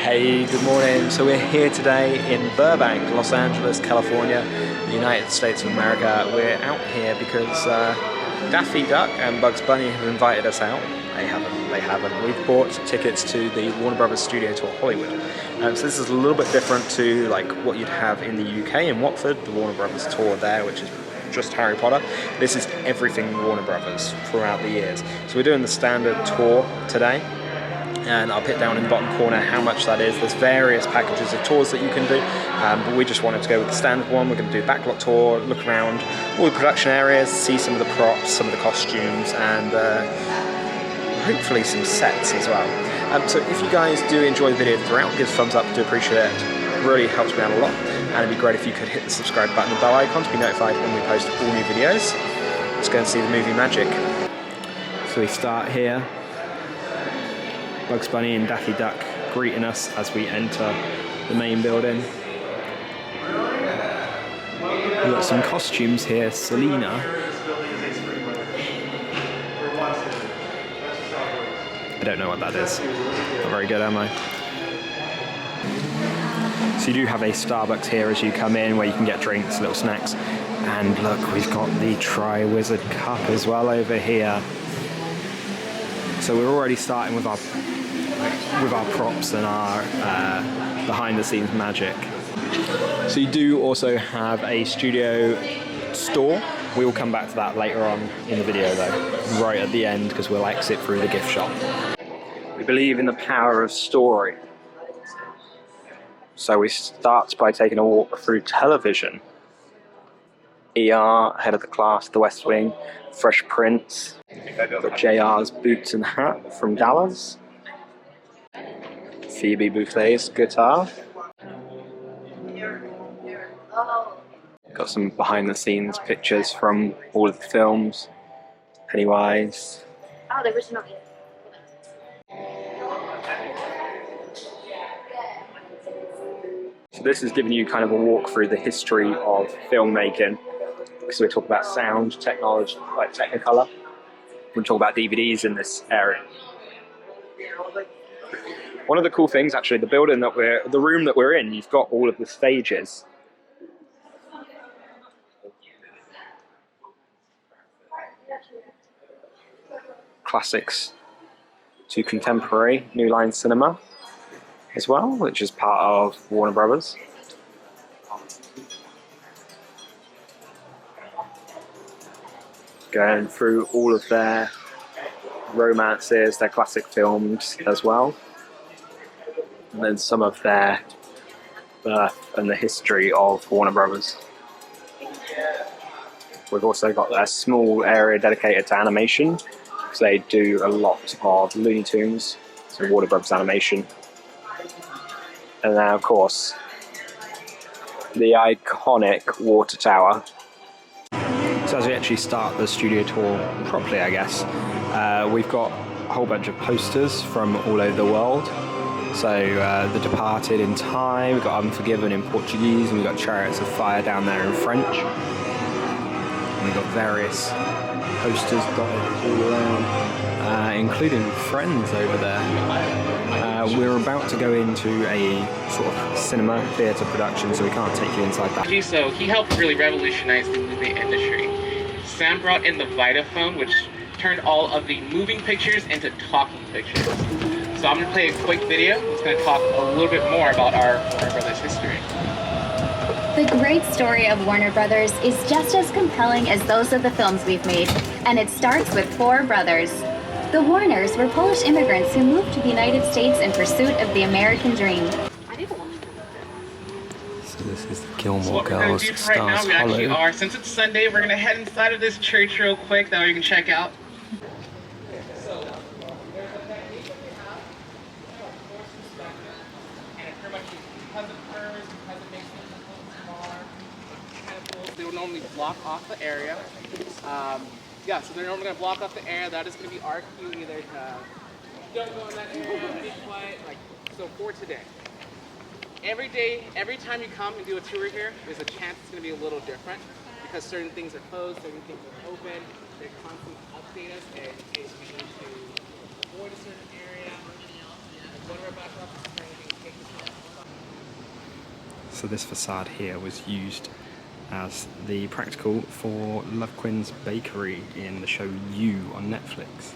Hey, good morning. So we're here today in Burbank, Los Angeles, California, the United States of America. We're out here because Daffy Duck and Bugs Bunny have invited us out. They haven't. We've bought tickets to the Warner Brothers Studio Tour Hollywood. So this is a little bit different to like what you'd have in the UK in Watford, the Warner Brothers tour there, which is just Harry Potter. This is everything Warner Brothers throughout the years. So we're doing the standard tour today, and I'll put down in the bottom corner how much that is. There's various packages of tours that you can do, but we just wanted to go with the standard one. We're going to do a Backlot tour, look around all the production areas, see some of the props, some of the costumes, and hopefully some sets as well. So if you guys do enjoy the video throughout, give a thumbs up, do appreciate it. It really helps me out a lot, and it'd be great if you could hit the subscribe button and bell icon to be notified when we post all new videos. Let's go and see the movie magic. So we start here. Bugs Bunny and Daffy Duck greeting us as we enter the main building. We've got some costumes here. Selena. I don't know what that is. Not very good, am I? So you do have a Starbucks here as you come in where you can get drinks, little snacks. And look, we've got the Tri-Wizard Cup as well over here. So we're already starting with our props and our behind-the-scenes magic. So you do also have a studio store. We will come back to that later on in the video though, right at the end, because we'll exit through the gift shop. We believe in the power of story. So we start by taking a walk through television. ER, Head of the Class, The West Wing, Fresh Prince. Got JR's Boots and Hat from Dallas. Phoebe Buffay's guitar. Got some behind the scenes pictures from all of the films. Pennywise. Oh, the original. So this is giving you kind of a walk through the history of filmmaking. So we talk about sound, technology, like Technicolor. We talk about DVDs in this area. One of the cool things, actually, the room that we're in, you've got all of the stages. Classics to contemporary, New Line Cinema as well, which is part of Warner Brothers. Going through all of their romances, their classic films as well. And then some of their birth and the history of Warner Brothers. We've also got a small area dedicated to animation, because they do a lot of Looney Tunes, so Warner Brothers animation. And then, of course, the iconic water tower. So as we actually start the studio tour properly, I guess, we've got a whole bunch of posters from all over the world. So The Departed in Thai, we've got Unforgiven in Portuguese, and we've got Chariots of Fire down there in French. And we've got various posters dotted all around, including Friends over there. We're about to go into a sort of cinema theatre production, so we can't take you inside that. So he helped really revolutionize the movie industry. Sam brought in the Vitaphone, which turned all of the moving pictures into talking pictures. So I'm going to play a quick video that's going to talk a little bit more about our Warner Brothers history. The great story of Warner Brothers is just as compelling as those of the films we've made, and it starts with four brothers. The Warners were Polish immigrants who moved to the United States in pursuit of the American dream. So this is the Gilmore So what we're going to do for right now, we actually are, since it's Sunday, we're going to head inside of this church real quick, that way you can check out. They will normally block off the area. So they're normally going to block off the area. That is going to be our cue, either don't go in that area, be quiet. So for today, every day, every time you come and do a tour here, there's a chance it's going to be a little different, because certain things are closed, certain things are open. They constantly update us in case we need to avoid a certain area. Like one of our backlots is currently being taken So this facade here was used as the practical for Love Quinn's bakery in the show You on Netflix.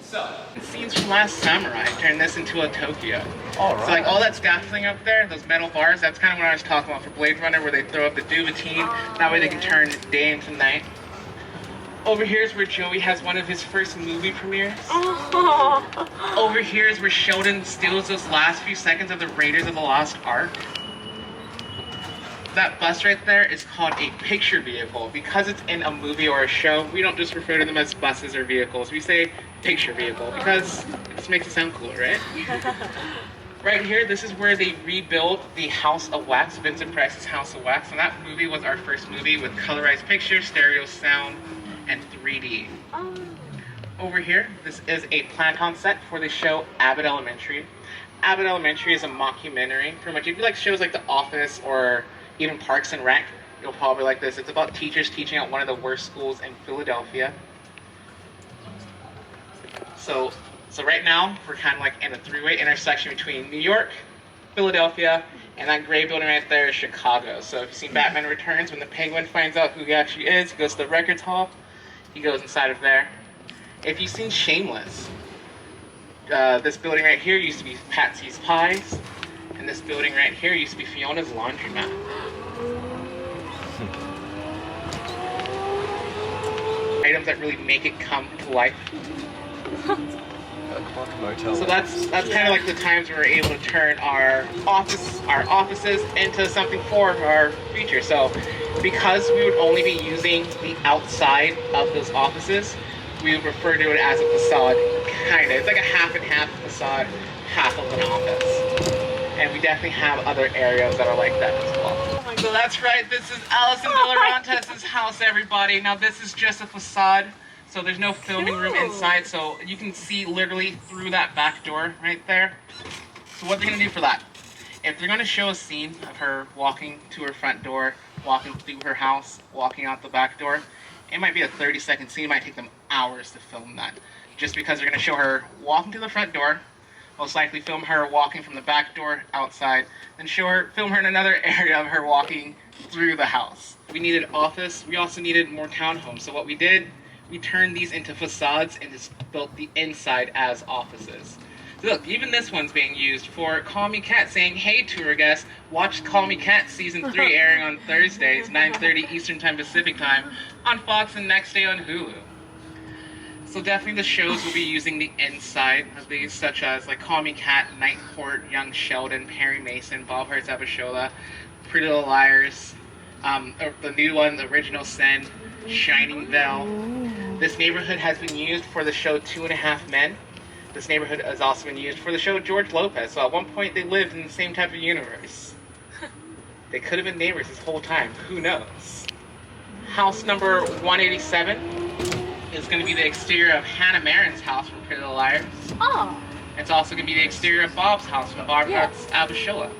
So, scenes from Last Samurai turned this into a Tokyo. All right. So like all that scaffolding up there, those metal bars, that's kind of what I was talking about for Blade Runner, where they throw up the duvetine. That way they can turn day into night. Over here is where Joey has one of his first movie premieres. Over here is where Sheldon steals those last few seconds of the Raiders of the Lost Ark. That bus right there is called a picture vehicle. Because it's in a movie or a show, we don't just refer to them as buses or vehicles. We say picture vehicle because it just makes it sound cool, right? Right here, this is where they rebuild the House of Wax, Vincent Price's House of Wax. And that movie was our first movie with colorized pictures, stereo sound, and 3D. Over here, this is a plant-on set for the show Abbott Elementary. Abbott Elementary is a mockumentary. Pretty much, if you like shows like The Office or even Parks and Rec, you'll probably like this. It's about teachers teaching at one of the worst schools in Philadelphia. So right now, we're kind of like in a three-way intersection between New York, Philadelphia, and that gray building right there is Chicago. So if you've seen Batman Returns, when the Penguin finds out who he actually is, he goes to the records hall, he goes inside of there. If you've seen Shameless, this building right here used to be Patsy's Pies, and this building right here used to be Fiona's laundromat. Items that really make it come to life. So that's kind of like the times where we're able to turn our offices into something for our future. So because we would only be using the outside of those offices, we would refer to it as a facade, kind of. It's like a half and half facade, half of an office. And we definitely have other areas that are like that as well. So that's right, this is Alison Dolarantes' house, everybody. Now this is just a facade, so there's no filming room inside, so you can see literally through that back door right there. So what they're gonna do for that, if they're gonna show a scene of her walking to her front door, walking through her house, walking out the back door, it might be a 30-second scene. It might take them hours to film that. Just because they're going to show her walking to the front door, most likely film her walking from the back door outside, then film her in another area of her walking through the house. We needed office. We also needed more townhomes. So what we did, we turned these into facades and just built the inside as offices. So look, even this one's being used for Call Me Kat, saying, hey tour guests, watch Call Me Kat season 3 airing on Thursdays, 9:30 Eastern Time, Pacific Time, on Fox and next day on Hulu. So definitely the shows will be using the inside of these, such as like Call Me Kat, Night Court, Young Sheldon, Perry Mason, Bob Hearts Abishola, Pretty Little Liars, the new one, the original Sin, Shining Bell. This neighborhood has been used for the show 2.5 Men. This neighborhood has also been used for the show George Lopez. So at one point they lived in the same type of universe. They could have been neighbors this whole time. Who knows? House number 187 is going to be the exterior of Hannah Marin's house from Pretty Little Liars. Oh. It's also going to be the exterior of Bob's house from Bob Hearts Abishola.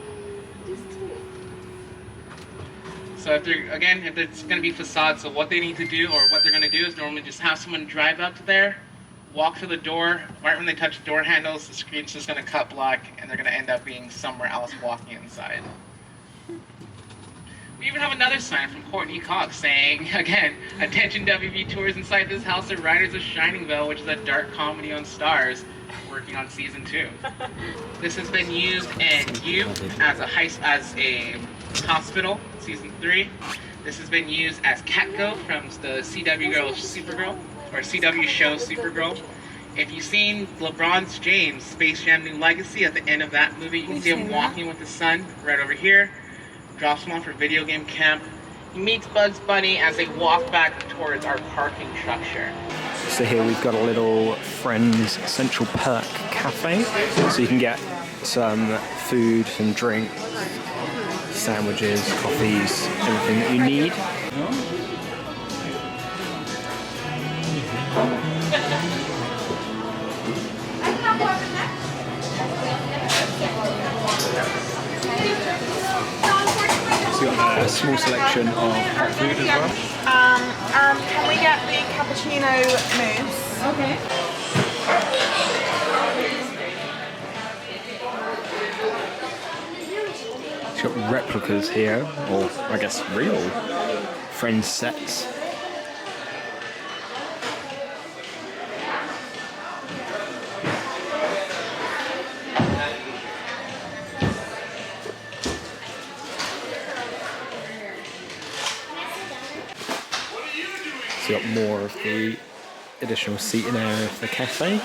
So if it's going to be facades, so what they need to do, or what they're going to do, is normally just have someone drive up there, walk to the door. Right when they touch the door handles, the screen's just going to cut black, and they're going to end up being somewhere else walking inside. We even have another sign from Courtney Cox saying, again, attention WB tours inside this house are writers of Shining Bell, which is a dark comedy on Stars, working on season 2. This has been used in You as a hospital, season 3. This has been used as Catgo from the CW girl Supergirl, or CW show Supergirl. If you've seen LeBron James' Space Jam New Legacy, at the end of that movie, you can see him walking with his son right over here. Drops him off for video game camp. He meets Bugs Bunny as they walk back towards our parking structure. So here we've got a little Friends Central Perk cafe, so you can get some food, some drink, sandwiches, coffees, everything that you need. So you've got a small selection of hot food as well. Can we get the cappuccino mousse? Okay. It's got replicas here, or I guess real Friends sets. So you got more of the additional seating area of the cafe.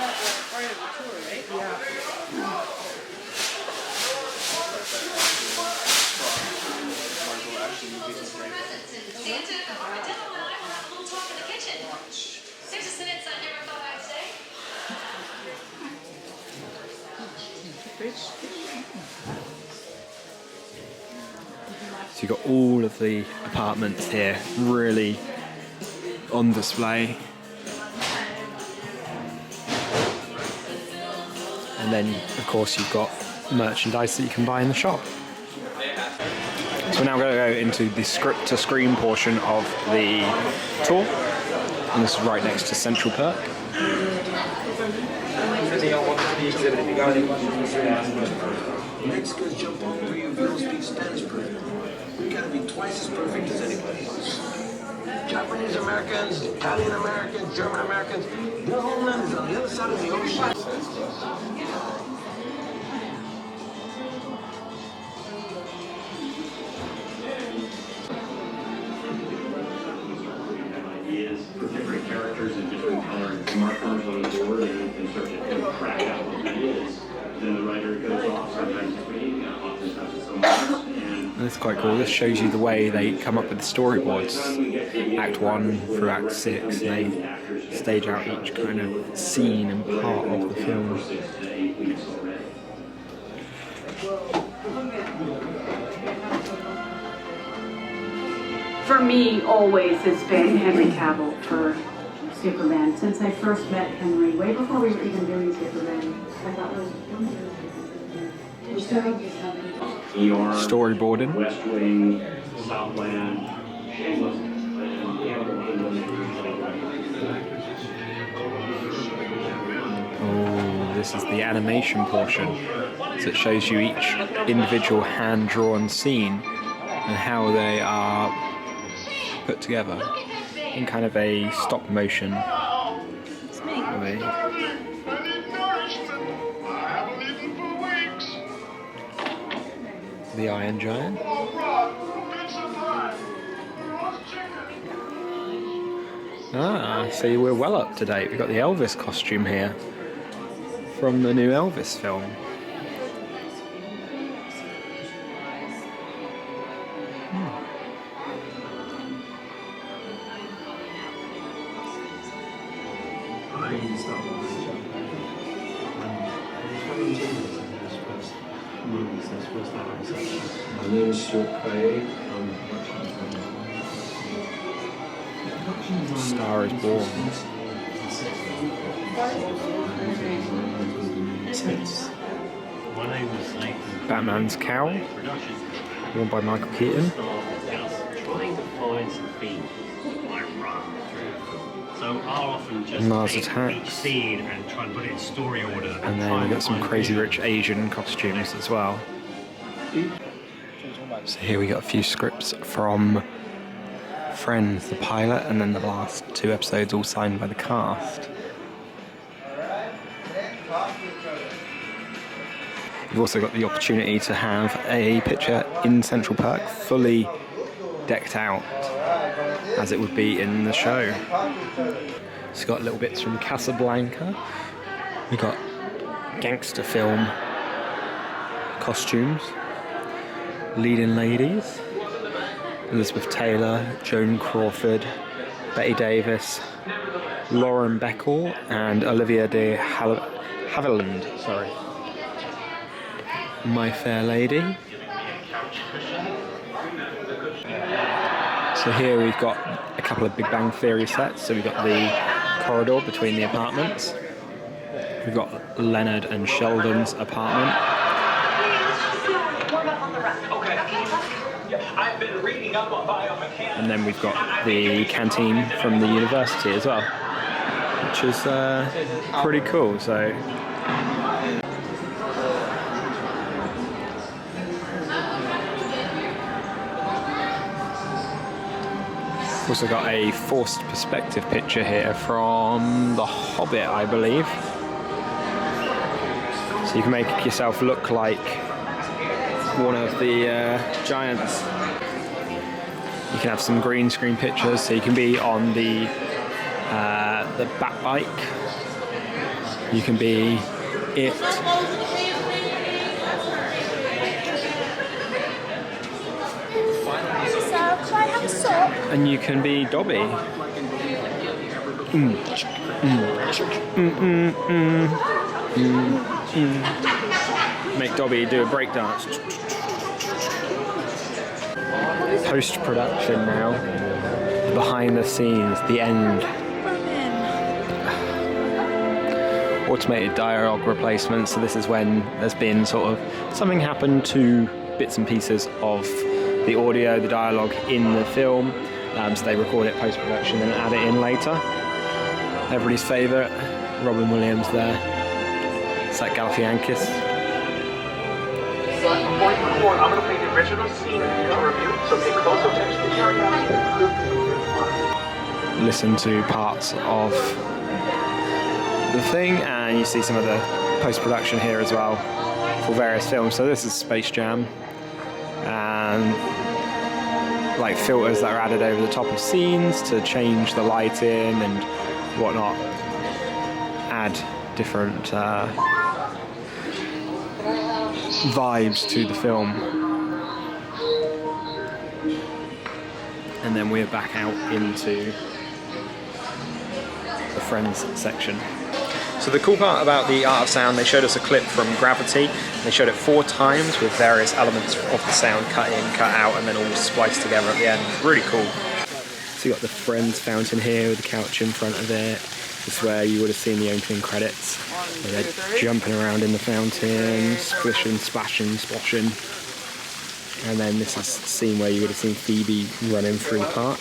So you've got all of the apartments here really on display. And then of course you've got merchandise that you can buy in the shop. So we're now going to go into the script to screen portion of the tour. And this is right next to Central Perk. Mexicans jump all over you if you don't speak Spanish perfect. You gotta be twice as perfect as anybody else. Japanese Americans, Italian Americans, German Americans, their homeland is on the other side of the ocean. For different characters and different colors, markers on the board, and start to crack out what that is. Then the writer goes off, sometimes it's me, oftentimes it's someone else. And That's quite cool. This shows you the way they come up with the storyboards. Act 1 through Act 6, they stage out each kind of scene and part of the film. 6 to 8 weeks already. For me, always has been Henry Cavill for Superman. Since I first met Henry, way before we were even doing Superman, I thought it was Storyboarding. West Wing, Southland, Shameless. Oh, this is the animation portion. So it shows you each individual hand-drawn scene and how they are put together in kind of a stop motion way. The Iron Giant. Ah, so we're well up to date. We've got the Elvis costume here from the new Elvis film. My name is Stuart Craig. Star is Born. Batman's cowl, worn by Michael Keaton. Trying to find some themes like run through. So I'll often just Mars take each Attacks. scene and try and put it in story order. And then we've got some Crazy Rich Asian costumes as well. So here we got a few scripts from Friends, the pilot, and then the last 2 episodes all signed by the cast. You've also got the opportunity to have a picture in Central Perk, fully decked out, as it would be in the show. It's got little bits from Casablanca. We've got gangster film costumes, leading ladies, Elizabeth Taylor, Joan Crawford, Betty Davis, Lauren Bacall, and Olivia de Havilland. Sorry. My Fair Lady. So here we've got a couple of Big Bang Theory sets. So we've got the corridor between the apartments. We've got Leonard and Sheldon's apartment. And then we've got the canteen from the university as well, which is pretty cool. So Also got a forced perspective picture here from The Hobbit, I believe. So you can make yourself look like one of the giants. You can have some green screen pictures, so you can be on the bat bike. You can be it. And you can be Dobby. Make Dobby do a breakdance. Post-production now. Behind the scenes, the end. Automated dialogue replacement. So this is when there's been sort of something happened to bits and pieces of the audio, the dialogue in the film. So they record it post-production and add it in later. Everybody's favourite, Robin Williams there. It's like Galifianakis. Before you record, I'm going to play the original scene to review, so pay close attention to carry on. Listen to parts of the thing, and you see some of the post-production here as well for various films. So this is Space Jam, and like filters that are added over the top of scenes to change the lighting and whatnot, add different vibes to the film. And then we're back out into the Friends section. So the cool part about the Art of Sound, they showed us a clip from Gravity. They showed it 4 times with various elements of the sound cut in, cut out, and then all spliced together at the end. Really cool. So you got the Friends fountain here with the couch in front of it. This is where you would have seen the opening credits. Where they're jumping around in the fountain, splishing, splashing, splashing. And then this is the scene where you would have seen Phoebe running through the park.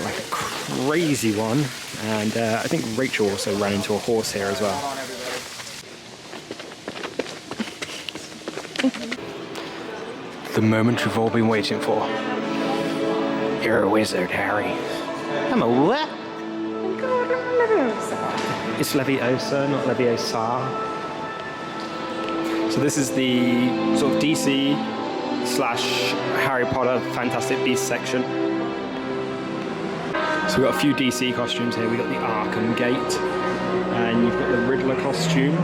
Like a crazy one. And I think Rachel also ran into a horse here as well. The moment you've all been waiting for. You're a wizard, Harry. I'm a what? It's Leviosa, not Leviosa. So this is the sort of DC / Harry Potter Fantastic Beasts section. So we've got a few DC costumes here. We've got the Arkham Gate, and you've got the Riddler costume,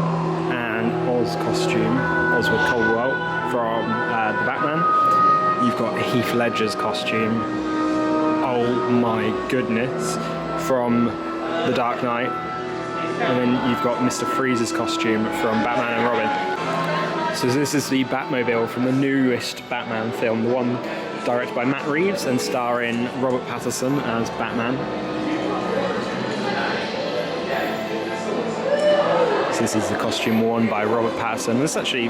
and Oz costume, Oswald Coldwell from the Batman. You've got Heath Ledger's costume, oh my goodness, from The Dark Knight. And then you've got Mr. Freeze's costume from Batman and Robin. So this is the Batmobile from the newest Batman film, the one directed by Matt Reeves and starring Robert Pattinson as Batman. So this is the costume worn by Robert Pattinson. This actually,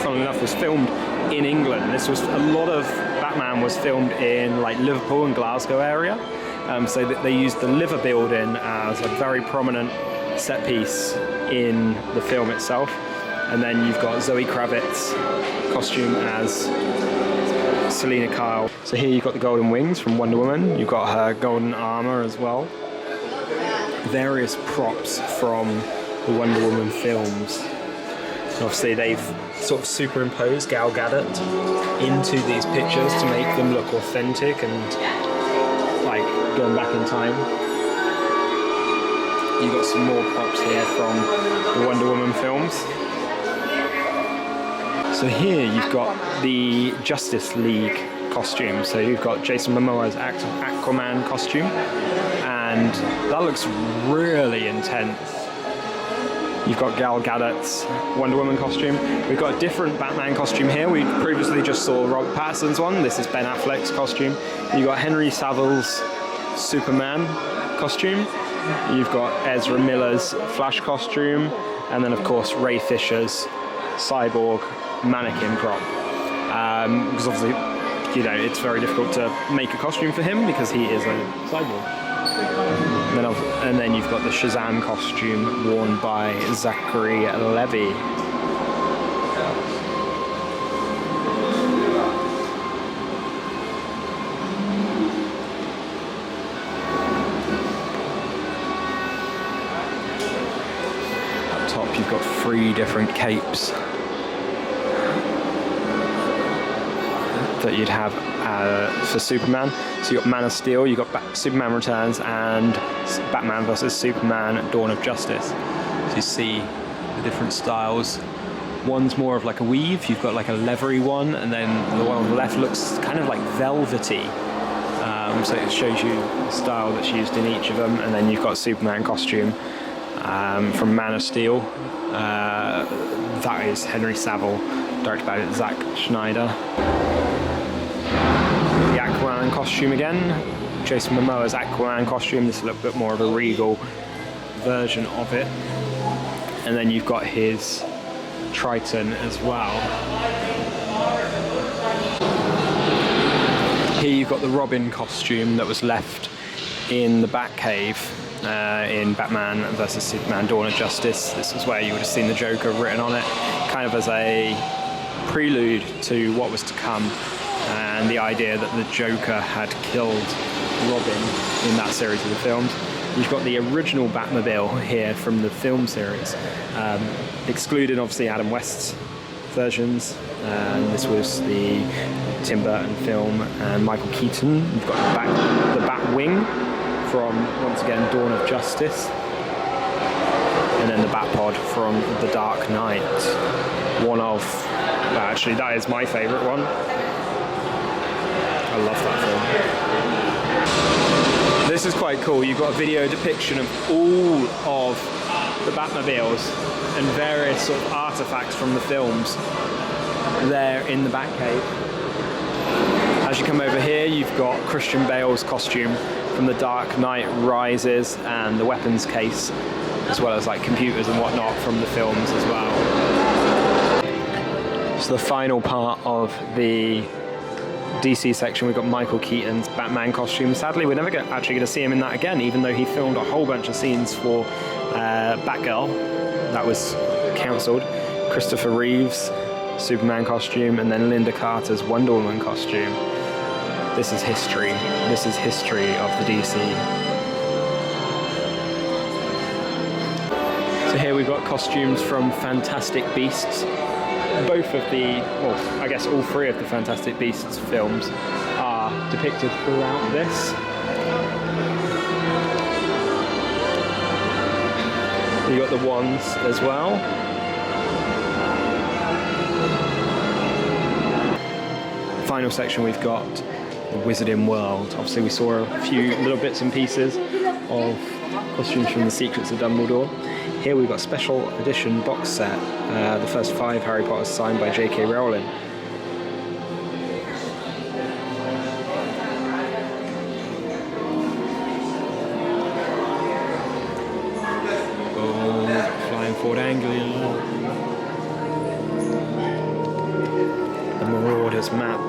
funnily enough, was filmed in England. This was a lot of Batman was filmed in like Liverpool and Glasgow area. So that they used the Liver building as a very prominent set piece in the film itself. And then you've got Zoe Kravitz's costume as Selena Kyle. So here you've got the golden wings from Wonder Woman. You've got her golden armor as well. Various props from the Wonder Woman films. And obviously they've sort of superimposed Gal Gadot into these pictures to make them look authentic and like going back in time. You've got some more props here from the Wonder Woman films. So here you've got the Justice League costume. So you've got Jason Momoa's Aquaman costume, and that looks really intense. You've got Gal Gadot's Wonder Woman costume. We've got a different Batman costume here. We previously just saw Robert Pattinson's one. This is Ben Affleck's costume. You've got Henry Saville's Superman costume. You've got Ezra Miller's Flash costume, and then of course Ray Fisher's Cyborg mannequin prop. Because obviously, you know, it's very difficult to make a costume for him because he is a cyborg. And then you've got the Shazam costume worn by Zachary Levi. 3 different capes that you'd have for Superman. So you've got Man of Steel, you've got Superman Returns, and Batman vs Superman Dawn of Justice. So you see the different styles. One's more of like a weave, you've got like a leathery one, and then the one on the left looks kind of like velvety. So it shows you the style that's used in each of them. And then you've got Superman costume from Man of Steel. That is Henry Saville, directed by Zack Snyder. The Aquaman costume again, Jason Momoa's Aquaman costume. This is a little bit more of a regal version of it. And then you've got his Triton as well. Here you've got the Robin costume that was left in the Batcave in Batman vs Superman Dawn of Justice. This is where you would have seen the Joker written on it, kind of as a prelude to what was to come, and the idea that the Joker had killed Robin in that series of the films. You've got the original Batmobile here from the film series, excluding obviously Adam West's versions. This was the Tim Burton film, and Michael Keaton. You've got the Batwing from, once again, Dawn of Justice, and then the Batpod from The Dark Knight. One of, actually that is my favourite one. I love that film. This is quite cool. You've got a video depiction of all of the Batmobiles and various sort of artifacts from the films there in the Batcave. As you come over here, you've got Christian Bale's costume from The Dark Knight Rises and the weapons case, as well as like computers and whatnot from the films as well. So the final part of the DC section, we've got Michael Keaton's Batman costume. Sadly, we're never actually going to see him in that again, even though he filmed a whole bunch of scenes for Batgirl. That was cancelled. Christopher Reeve's Superman costume, and then Linda Carter's Wonder Woman costume. This is history. This is history of the DC. So here we've got costumes from Fantastic Beasts. Both of the, well, I guess all 3 of the Fantastic Beasts films are depicted throughout this. You got the wands as well. Final section, we've got the Wizarding World. Obviously we saw a few little bits and pieces of costumes from the Secrets of Dumbledore. Here we've got a special edition box set, the first 5 Harry Potters signed by J.K. Rowling. Oh, Flying Ford Anglia. The Marauders map.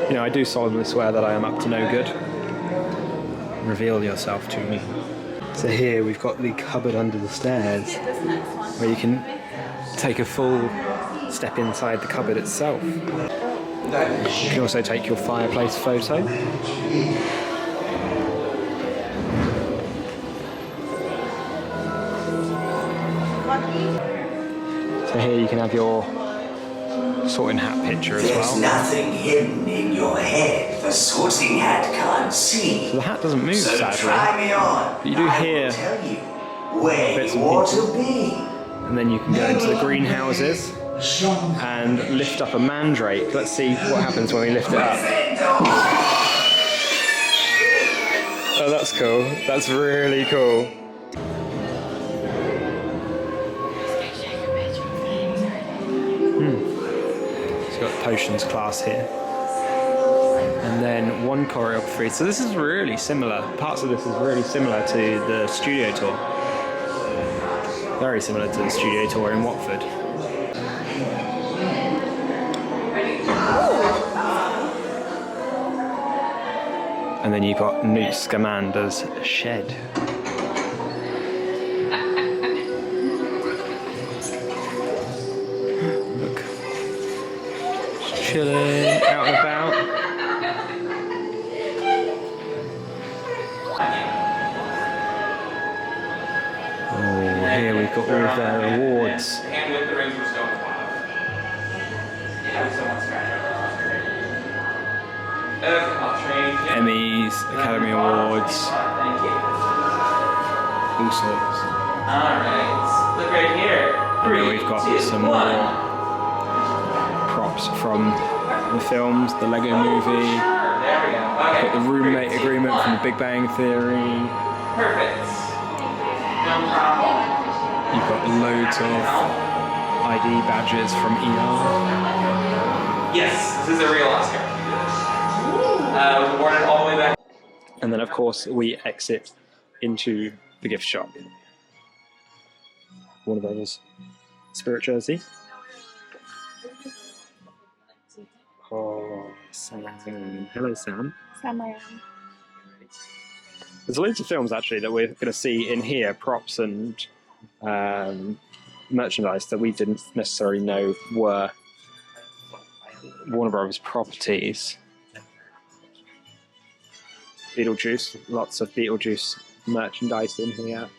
You know, I do solemnly swear that I am up to no good. Reveal yourself to me. So here we've got the cupboard under the stairs, where you can take a full step inside the cupboard itself. You can also take your fireplace photo. So here you can have your sorting hat picture as well. There's nothing hidden in your head the sorting hat can't see. So the hat doesn't move, so sadly. Try me on. But you do hear tell you where bits you and ought pieces. to be. And then you can go into the greenhouses and lift up a mandrake. Let's see what happens when we lift it up. Oh, that's cool. That's really cool. It's got potions class here. And then one choreography. So this is really similar. Parts of this is really similar to the studio tour. Very similar to the studio tour in Watford. And then you've got Newt Scamander's shed. Look. Just chilling, out and about. Oh, here we've got all of their awards. Emmys, Academy Awards, all sorts. Alright, look right here. And then we've got some more props from the films, the Lego Movie, There we go. Okay. got the roommate agreement from the Big Bang Theory. Perfect. No problem. You've got loads of ID badges from ER. Yes, this is a real Oscar. Was awarded all the way back. And then of course we exit into the gift shop. Warner Brothers Spirit jersey. Oh, Sam. Hello, Sam. There's loads of films actually that we're going to see in here, props and merchandise that we didn't necessarily know were Warner Brothers properties. Beetlejuice, lots of Beetlejuice merchandise in here.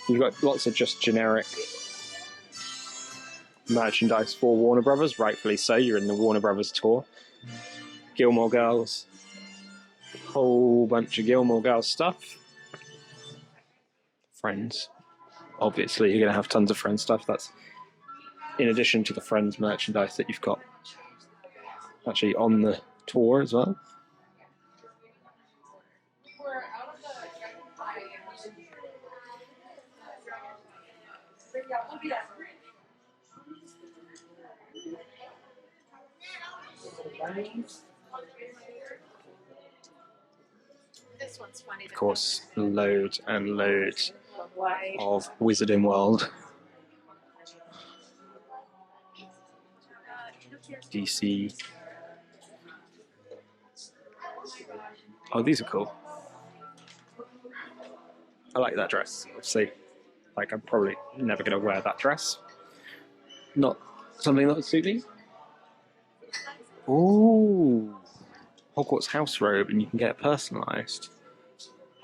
You've got lots of just generic merchandise for Warner Brothers, rightfully so. You're in the Warner Brothers tour. Gilmore Girls, whole bunch of Gilmore Girls stuff. Friends, obviously you're going to have tons of Friends stuff. That's in addition to the Friends merchandise that you've got actually on the tour as well. Of course, loads and loads of Wizarding World. DC. Oh, these are cool. I like that dress. Obviously, like I'm probably never going to wear that dress. Not something that would suit me. Ooh, Hogwarts house robe, and you can get it personalised.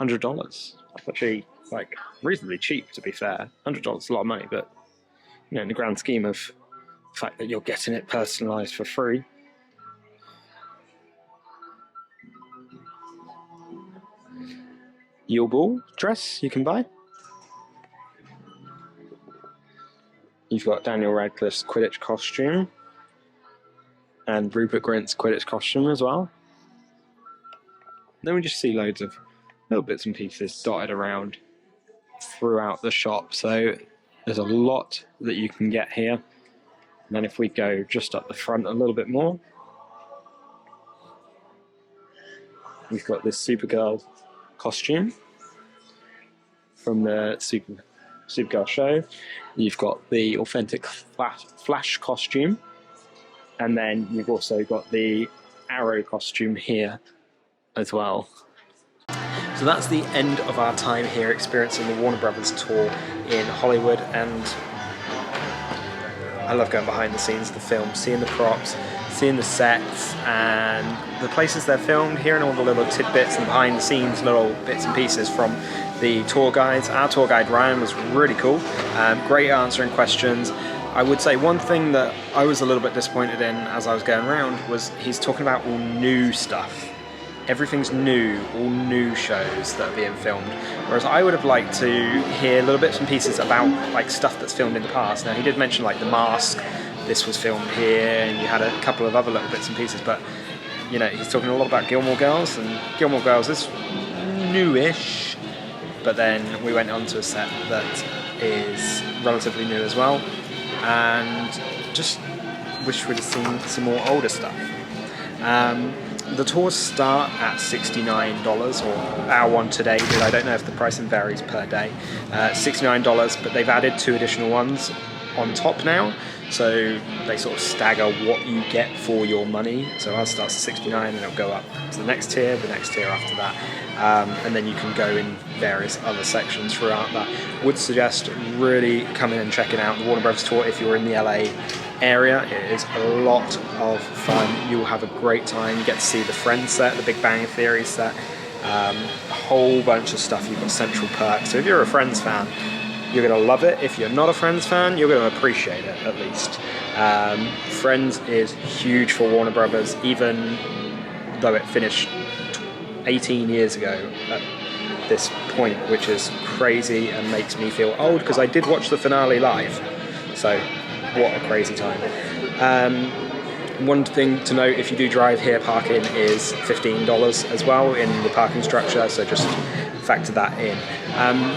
$100. That's actually like reasonably cheap, to be fair. $100 is a lot of money, but you know, in the grand scheme of the fact that you're getting it personalised for free. Yule Ball dress you can buy. You've got Daniel Radcliffe's Quidditch costume and Rupert Grint's Quidditch costume as well. Then we just see loads of little bits and pieces dotted around throughout the shop. So there's a lot that you can get here. And then if we go just up the front a little bit more, we've got this Supergirl costume from the Supergirl show. You've got the authentic Flash costume, and then you've also got the Arrow costume here as well. So that's the end of our time here experiencing the Warner Brothers tour in Hollywood, and I love going behind the scenes of the film, seeing the props, seeing the sets and the places they're filmed, hearing all the little tidbits and behind the scenes little bits and pieces from the tour guides. Our tour guide Ryan was really cool, great answering questions. I would say one thing that I was a little bit disappointed in as I was going around was he's talking about all new stuff. Everything's new, all new shows that are being filmed. Whereas I would have liked to hear little bits and pieces about like stuff that's filmed in the past. Now he did mention like The Mask, this was filmed here, and you had a couple of other little bits and pieces, but you know, he's talking a lot about Gilmore Girls, and Gilmore Girls is newish, but then we went on to a set that is relatively new as well, and just wish we'd have seen some more older stuff. The tours start at $69, or our one today did. I don't know if the pricing varies per day. $69, but they've added 2 additional ones on top now, so they sort of stagger what you get for your money. So ours starts at $69 and it'll go up to the next tier after that, and then you can go in various other sections throughout that. Would suggest really coming and checking out the Warner Brothers tour if you're in the LA area. It is a lot of fun. You will have a great time. You get to see the Friends set, the Big Bang Theory set, a whole bunch of stuff. You've got Central Perk, so if you're a Friends fan, You're going to love it. If you're not a Friends fan, you're going to appreciate it, at least. Friends is huge for Warner Brothers, even though it finished 18 years ago at this point, which is crazy and makes me feel old, because I did watch the finale live. So, what a crazy time. One thing to note, if you do drive here, parking is $15 as well in the parking structure, so just factor that in.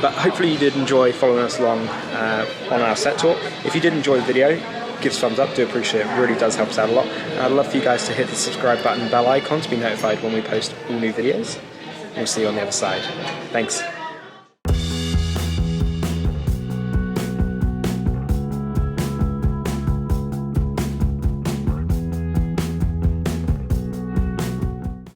But hopefully you did enjoy following us along on our set tour. If you did enjoy the video, give us a thumbs up, do appreciate it, really does help us out a lot. And I'd love for you guys to hit the subscribe button and bell icon to be notified when we post all new videos. We'll see you on the other side. Thanks.